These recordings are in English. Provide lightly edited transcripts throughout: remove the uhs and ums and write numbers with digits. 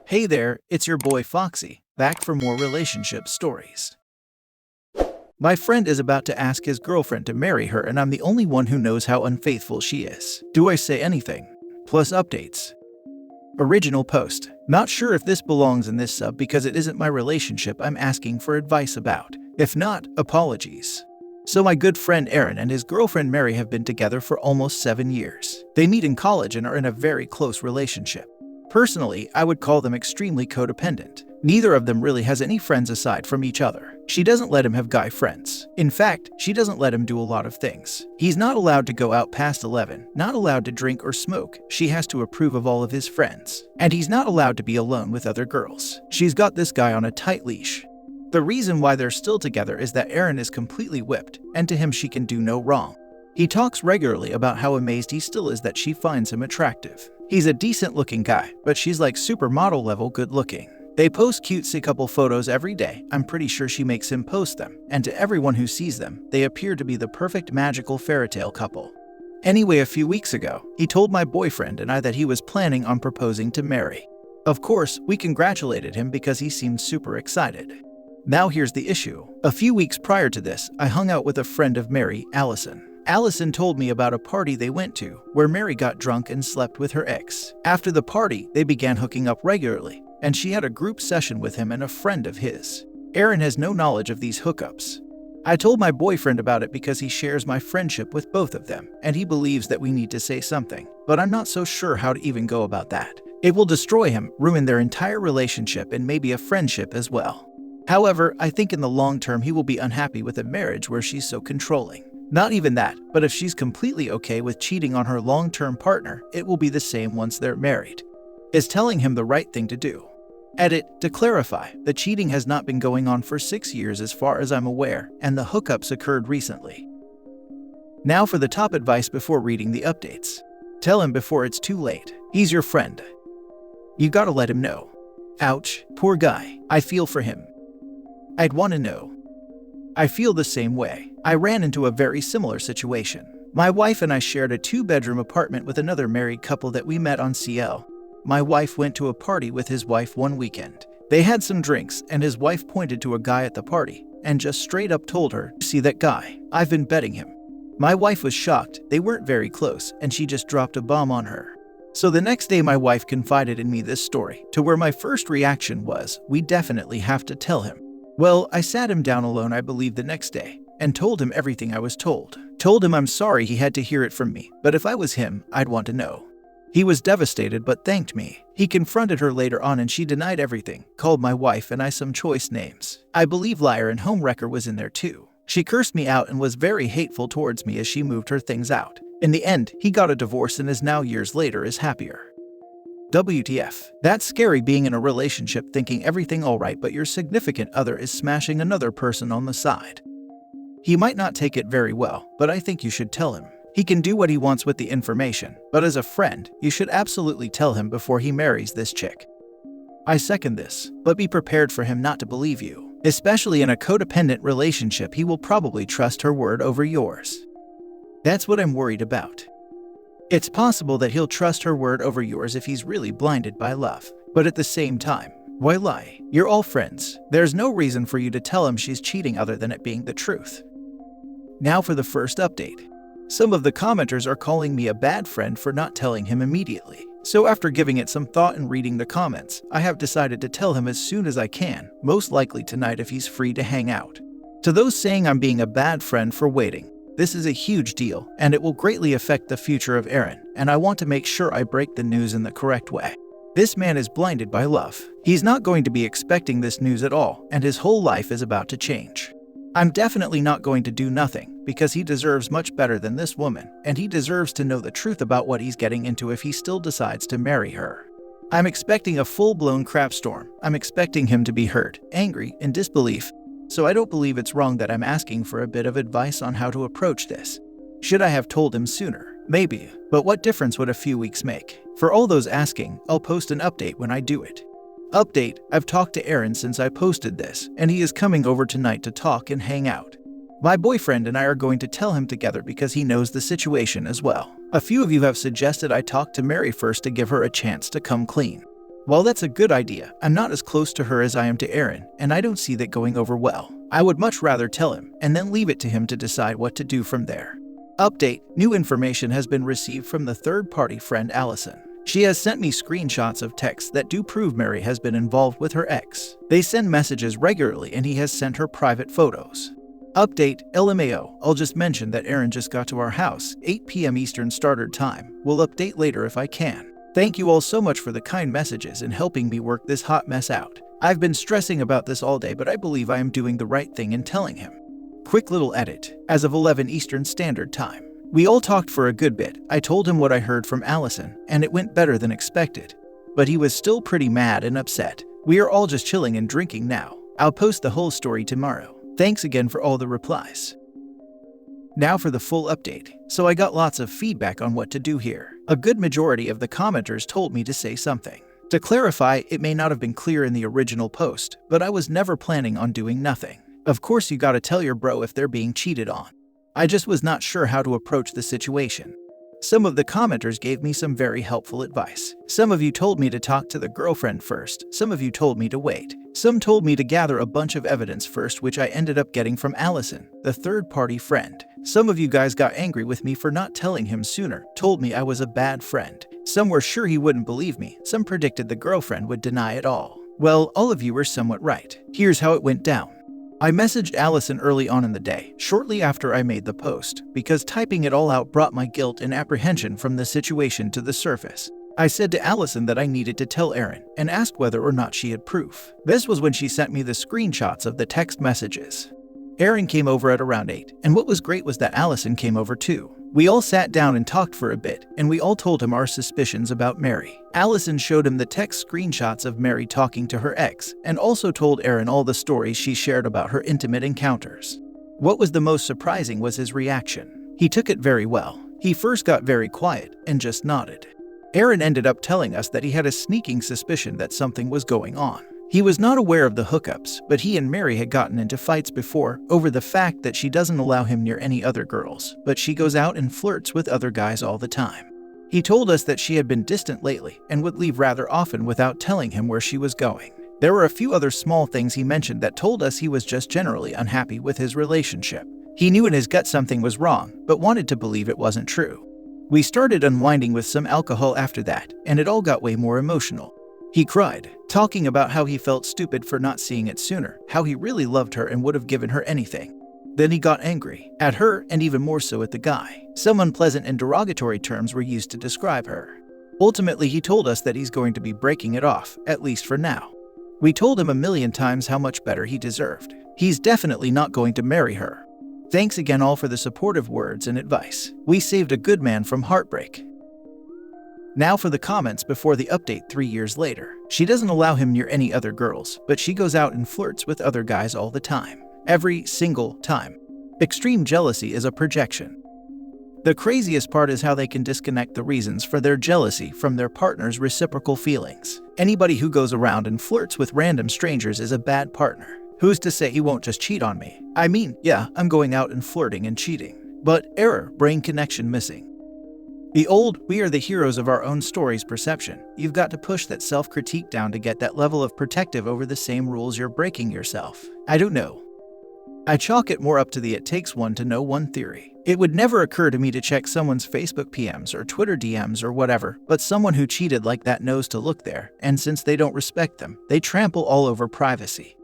Hey there, it's your boy Foxy, back for more relationship stories. My friend is about to ask his girlfriend to marry her, and I'm the only one who knows how unfaithful she is. Do I say anything? Plus updates. Original post. Not sure if this belongs in this sub because it isn't my relationship I'm asking for advice about. If not, apologies. So my good friend Aaron and his girlfriend Mary have been together for almost 7 years. They meet in college and are in a very close relationship. Personally, I would call them extremely codependent. Neither of them really has any friends aside from each other. She doesn't let him have guy friends. In fact, she doesn't let him do a lot of things. He's not allowed to go out past 11, not allowed to drink or smoke. She has to approve of all of his friends. And he's not allowed to be alone with other girls. She's got this guy on a tight leash. The reason why they're still together is that Aaron is completely whipped, and to him she can do no wrong. He talks regularly about how amazed he still is that she finds him attractive. He's a decent looking guy, but she's like supermodel level good looking. They post cutesy couple photos every day. I'm pretty sure she makes him post them, and to everyone who sees them, they appear to be the perfect magical fairy tale couple. Anyway, a few weeks ago, he told my boyfriend and I that he was planning on proposing to Mary. Of course, we congratulated him because he seemed super excited. Now here's the issue. A few weeks prior to this, I hung out with a friend of Mary, Allison. Allison told me about a party they went to, where Mary got drunk and slept with her ex. After the party, they began hooking up regularly, and she had a group session with him and a friend of his. Aaron has no knowledge of these hookups. I told my boyfriend about it because he shares my friendship with both of them, and he believes that we need to say something, but I'm not so sure how to even go about that. It will destroy him, ruin their entire relationship, and maybe a friendship as well. However, I think in the long term he will be unhappy with a marriage where she's so controlling. Not even that, but if she's completely okay with cheating on her long-term partner, it will be the same once they're married. Is telling him the right thing to do. Edit, to clarify, the cheating has not been going on for 6 years as far as I'm aware, and the hookups occurred recently. Now for the top advice before reading the updates. Tell him before it's too late. He's your friend. You gotta let him know. Ouch, poor guy. I feel for him. I'd want to know. I feel the same way. I ran into a very similar situation. My wife and I shared a 2-bedroom apartment with another married couple that we met on CL. My wife went to a party with his wife one weekend. They had some drinks, and his wife pointed to a guy at the party and just straight up told her, "See that guy? I've been betting him." My wife was shocked. They weren't very close, and she just dropped a bomb on her. So the next day my wife confided in me this story, to where my first reaction was, we definitely have to tell him. Well, I sat him down alone, I believe the next day, and told him everything I was told. Told him I'm sorry he had to hear it from me, but if I was him, I'd want to know. He was devastated but thanked me. He confronted her later on and she denied everything, called my wife and I some choice names. I believe liar and homewrecker was in there too. She cursed me out and was very hateful towards me as she moved her things out. In the end, he got a divorce and is now years later is happier. WTF. That's scary being in a relationship thinking everything alright but your significant other is smashing another person on the side. He might not take it very well, but I think you should tell him. He can do what he wants with the information, but as a friend, you should absolutely tell him before he marries this chick. I second this, but be prepared for him not to believe you. Especially in a codependent relationship, he will probably trust her word over yours. That's what I'm worried about. It's possible that he'll trust her word over yours if he's really blinded by love. But at the same time, why lie? You're all friends. There's no reason for you to tell him she's cheating other than it being the truth. Now for the first update. Some of the commenters are calling me a bad friend for not telling him immediately. So after giving it some thought and reading the comments, I have decided to tell him as soon as I can, most likely tonight if he's free to hang out. To those saying I'm being a bad friend for waiting, this is a huge deal, and it will greatly affect the future of Aaron, and I want to make sure I break the news in the correct way. This man is blinded by love. He's not going to be expecting this news at all, and his whole life is about to change. I'm definitely not going to do nothing, because he deserves much better than this woman, and he deserves to know the truth about what he's getting into if he still decides to marry her. I'm expecting a full-blown crap storm. I'm expecting him to be hurt, angry, in disbelief. So I don't believe it's wrong that I'm asking for a bit of advice on how to approach this. Should I have told him sooner? Maybe, but what difference would a few weeks make? For all those asking, I'll post an update when I do it. Update, I've talked to Aaron since I posted this, and he is coming over tonight to talk and hang out. My boyfriend and I are going to tell him together because he knows the situation as well. A few of you have suggested I talk to Mary first to give her a chance to come clean. While that's a good idea, I'm not as close to her as I am to Aaron, and I don't see that going over well. I would much rather tell him, and then leave it to him to decide what to do from there. Update: new information has been received from the third-party friend Allison. She has sent me screenshots of texts that do prove Mary has been involved with her ex. They send messages regularly and he has sent her private photos. Update: LMAO, I'll just mention that Aaron just got to our house, 8 p.m. Eastern Standard Time. We'll update later if I can. Thank you all so much for the kind messages and helping me work this hot mess out. I've been stressing about this all day, but I believe I am doing the right thing in telling him. Quick little edit. As of 11 Eastern Standard Time. We all talked for a good bit. I told him what I heard from Allison, and it went better than expected. But he was still pretty mad and upset. We are all just chilling and drinking now. I'll post the whole story tomorrow. Thanks again for all the replies. Now for the full update. So I got lots of feedback on what to do here. A good majority of the commenters told me to say something. To clarify, it may not have been clear in the original post, but I was never planning on doing nothing. Of course you gotta tell your bro if they're being cheated on. I just was not sure how to approach the situation. Some of the commenters gave me some very helpful advice. Some of you told me to talk to the girlfriend first. Some of you told me to wait. Some told me to gather a bunch of evidence first, which I ended up getting from Allison, the third-party friend. Some of you guys got angry with me for not telling him sooner, told me I was a bad friend. Some were sure he wouldn't believe me. Some predicted the girlfriend would deny it all. Well, all of you were somewhat right. Here's how it went down. I messaged Allison early on in the day, shortly after I made the post, because typing it all out brought my guilt and apprehension from the situation to the surface. I said to Allison that I needed to tell Aaron, and asked whether or not she had proof. This was when she sent me the screenshots of the text messages. Aaron came over at around 8, and what was great was that Allison came over too. We all sat down and talked for a bit, and we all told him our suspicions about Mary. Allison showed him the text screenshots of Mary talking to her ex, and also told Aaron all the stories she shared about her intimate encounters. What was the most surprising was his reaction. He took it very well. He first got very quiet and just nodded. Aaron ended up telling us that he had a sneaking suspicion that something was going on. He was not aware of the hookups, but he and Mary had gotten into fights before over the fact that she doesn't allow him near any other girls, but she goes out and flirts with other guys all the time. He told us that she had been distant lately and would leave rather often without telling him where she was going. There were a few other small things he mentioned that told us he was just generally unhappy with his relationship. He knew in his gut something was wrong, but wanted to believe it wasn't true. We started unwinding with some alcohol after that, and it all got way more emotional. He cried, talking about how he felt stupid for not seeing it sooner, how he really loved her and would have given her anything. Then he got angry, at her and even more so at the guy. Some unpleasant and derogatory terms were used to describe her. Ultimately, he told us that he's going to be breaking it off, at least for now. We told him a million times how much better he deserved. He's definitely not going to marry her. Thanks again all for the supportive words and advice. We saved a good man from heartbreak. Now for the comments before the update 3 years later. She doesn't allow him near any other girls, but she goes out and flirts with other guys all the time. Every single time. Extreme jealousy is a projection. The craziest part is how they can disconnect the reasons for their jealousy from their partner's reciprocal feelings. Anybody who goes around and flirts with random strangers is a bad partner. Who's to say he won't just cheat on me? I mean, yeah, I'm going out and flirting and cheating. But error, brain connection missing. The old, we are the heroes of our own stories perception. You've got to push that self-critique down to get that level of protective over the same rules you're breaking yourself. I don't know. I chalk it more up to the it takes one to know one theory. It would never occur to me to check someone's Facebook PMs or Twitter DMs or whatever, but someone who cheated like that knows to look there, and since they don't respect them, they trample all over privacy.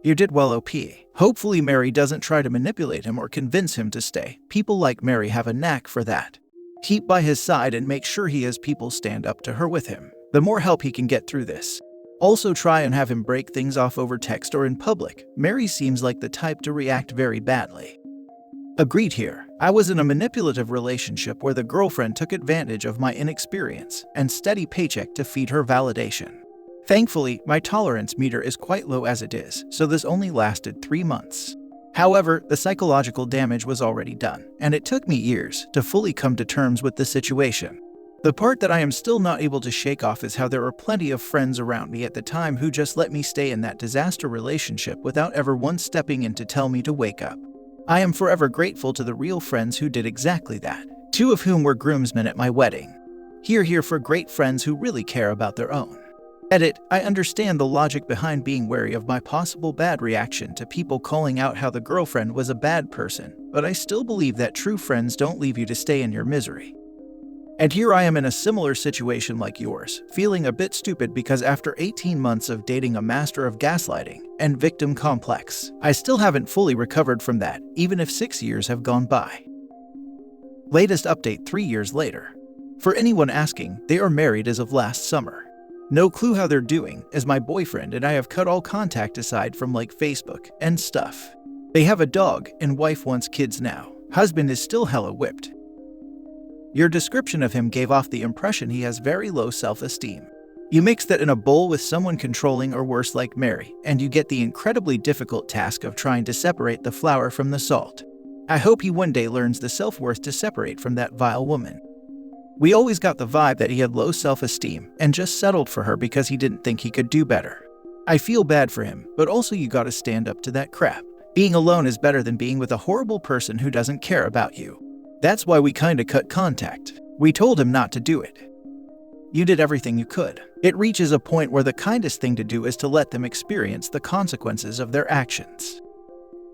You did well, OP. Hopefully Mary doesn't try to manipulate him or convince him to stay. People like Mary have a knack for that. Keep by his side and make sure he has people stand up to her with him. The more help he can get through this. Also try and have him break things off over text or in public. Mary seems like the type to react very badly. Agreed here. I was in a manipulative relationship where the girlfriend took advantage of my inexperience and steady paycheck to feed her validation. Thankfully, my tolerance meter is quite low as it is, so this only lasted 3 months. However, the psychological damage was already done, and it took me years to fully come to terms with the situation. The part that I am still not able to shake off is how there were plenty of friends around me at the time who just let me stay in that disaster relationship without ever once stepping in to tell me to wake up. I am forever grateful to the real friends who did exactly that, 2 of whom were groomsmen at my wedding. Here for great friends who really care about their own. Edit, I understand the logic behind being wary of my possible bad reaction to people calling out how the girlfriend was a bad person, but I still believe that true friends don't leave you to stay in your misery. And here I am in a similar situation like yours, feeling a bit stupid because after 18 months of dating a master of gaslighting and victim complex, I still haven't fully recovered from that, even if 6 years have gone by. Latest update 3 years later. For anyone asking, they are married as of last summer. No clue how they're doing, as my boyfriend and I have cut all contact aside from like Facebook and stuff. They have a dog and wife wants kids now. Husband is still hella whipped. Your description of him gave off the impression he has very low self-esteem. You mix that in a bowl with someone controlling or worse like Mary, and you get the incredibly difficult task of trying to separate the flour from the salt. I hope he one day learns the self-worth to separate from that vile woman. We always got the vibe that he had low self-esteem and just settled for her because he didn't think he could do better. I feel bad for him, but also you gotta stand up to that crap. Being alone is better than being with a horrible person who doesn't care about you. That's why we kinda cut contact. We told him not to do it. You did everything you could. It reaches a point where the kindest thing to do is to let them experience the consequences of their actions.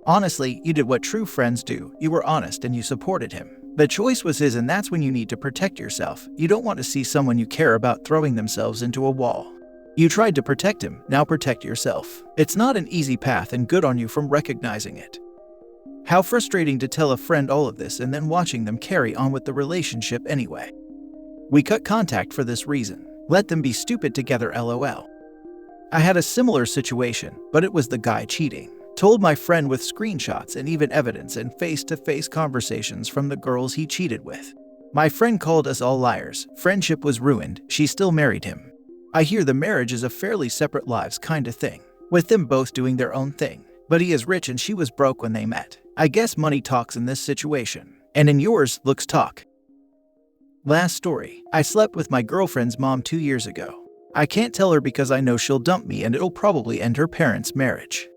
Honestly, you did what true friends do. You were honest and you supported him. The choice was his, and that's when you need to protect yourself. You don't want to see someone you care about throwing themselves into a wall. You tried to protect him, now protect yourself. It's not an easy path, and good on you for recognizing it. How frustrating to tell a friend all of this and then watching them carry on with the relationship anyway. We cut contact for this reason. Let them be stupid together, lol. I had a similar situation, but it was the guy cheating. Told my friend with screenshots and even evidence and face-to-face conversations from the girls he cheated with. My friend called us all liars. Friendship was ruined. She still married him. I hear the marriage is a fairly separate lives kind of thing, with them both doing their own thing. But he is rich and she was broke when they met. I guess money talks in this situation. And in yours, looks talk. Last story. I slept with my girlfriend's mom 2 years ago. I can't tell her because I know she'll dump me and it'll probably end her parents' marriage.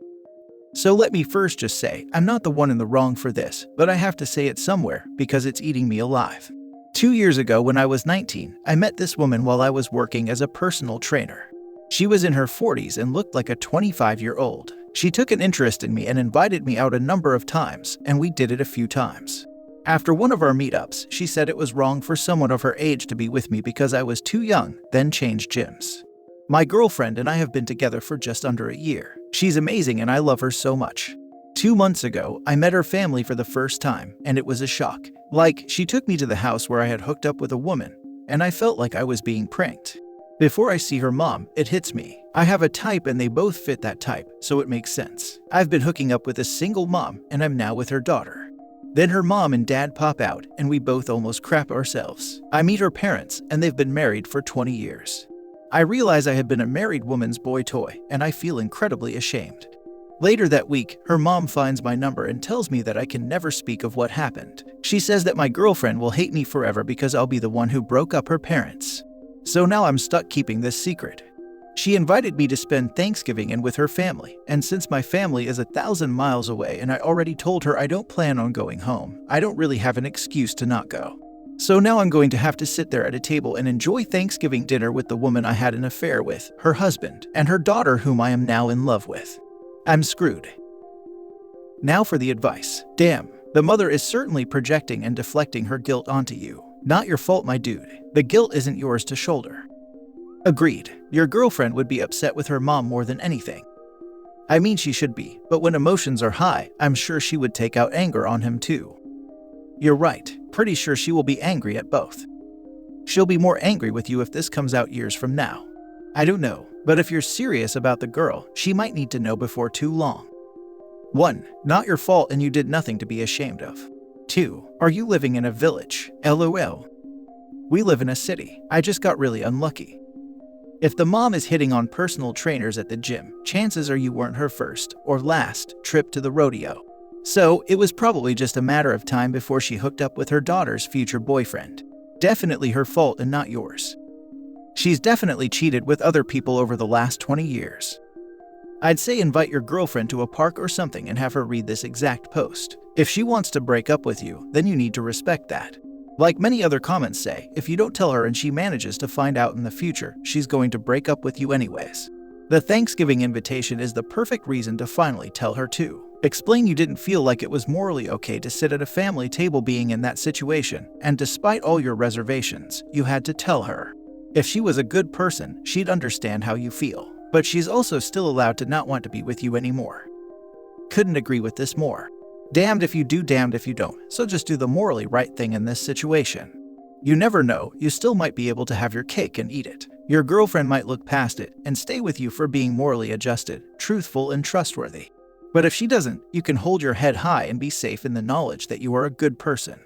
So let me first just say, I'm not the one in the wrong for this, but I have to say it somewhere because it's eating me alive. 2 years ago when I was 19, I met this woman while I was working as a personal trainer. She was in her 40s and looked like a 25-year-old. She took an interest in me and invited me out a number of times, and we did it a few times. After one of our meetups, she said it was wrong for someone of her age to be with me because I was too young, then changed gyms. My girlfriend and I have been together for just under a year. She's amazing and I love her so much. 2 months ago, I met her family for the first time, and it was a shock. Like, she took me to the house where I had hooked up with a woman, and I felt like I was being pranked. Before I see her mom, it hits me. I have a type and they both fit that type, so it makes sense. I've been hooking up with a single mom, and I'm now with her daughter. Then her mom and dad pop out, and we both almost crap ourselves. I meet her parents, and they've been married for 20 years. I realize I have been a married woman's boy toy, and I feel incredibly ashamed. Later that week, her mom finds my number and tells me that I can never speak of what happened. She says that my girlfriend will hate me forever because I'll be the one who broke up her parents. So now I'm stuck keeping this secret. She invited me to spend Thanksgiving with her family, and since my family is 1,000 miles away and I already told her I don't plan on going home, I don't really have an excuse to not go. So now I'm going to have to sit there at a table and enjoy Thanksgiving dinner with the woman I had an affair with, her husband, and her daughter whom I am now in love with. I'm screwed. Now for the advice. Damn, the mother is certainly projecting and deflecting her guilt onto you. Not your fault, my dude. The guilt isn't yours to shoulder. Agreed. Your girlfriend would be upset with her mom more than anything. I mean, she should be, but when emotions are high, I'm sure she would take out anger on him too. You're right. Pretty sure she will be angry at both. She'll be more angry with you if this comes out years from now. I don't know, but if you're serious about the girl, she might need to know before too long. 1. Not your fault and you did nothing to be ashamed of. 2. Are you living in a village? LOL. We live in a city. I just got really unlucky. If the mom is hitting on personal trainers at the gym, chances are you weren't her first or last trip to the rodeo. So, it was probably just a matter of time before she hooked up with her daughter's future boyfriend. Definitely her fault and not yours. She's definitely cheated with other people over the last 20 years. I'd say invite your girlfriend to a park or something and have her read this exact post. If she wants to break up with you, then you need to respect that. Like many other comments say, if you don't tell her and she manages to find out in the future, she's going to break up with you anyways. The Thanksgiving invitation is the perfect reason to finally tell her too. Explain you didn't feel like it was morally okay to sit at a family table being in that situation, and despite all your reservations, you had to tell her. If she was a good person, she'd understand how you feel, but she's also still allowed to not want to be with you anymore. Couldn't agree with this more. Damned if you do, damned if you don't, so just do the morally right thing in this situation. You never know, you still might be able to have your cake and eat it. Your girlfriend might look past it and stay with you for being morally adjusted, truthful, and trustworthy. But if she doesn't, you can hold your head high and be safe in the knowledge that you are a good person.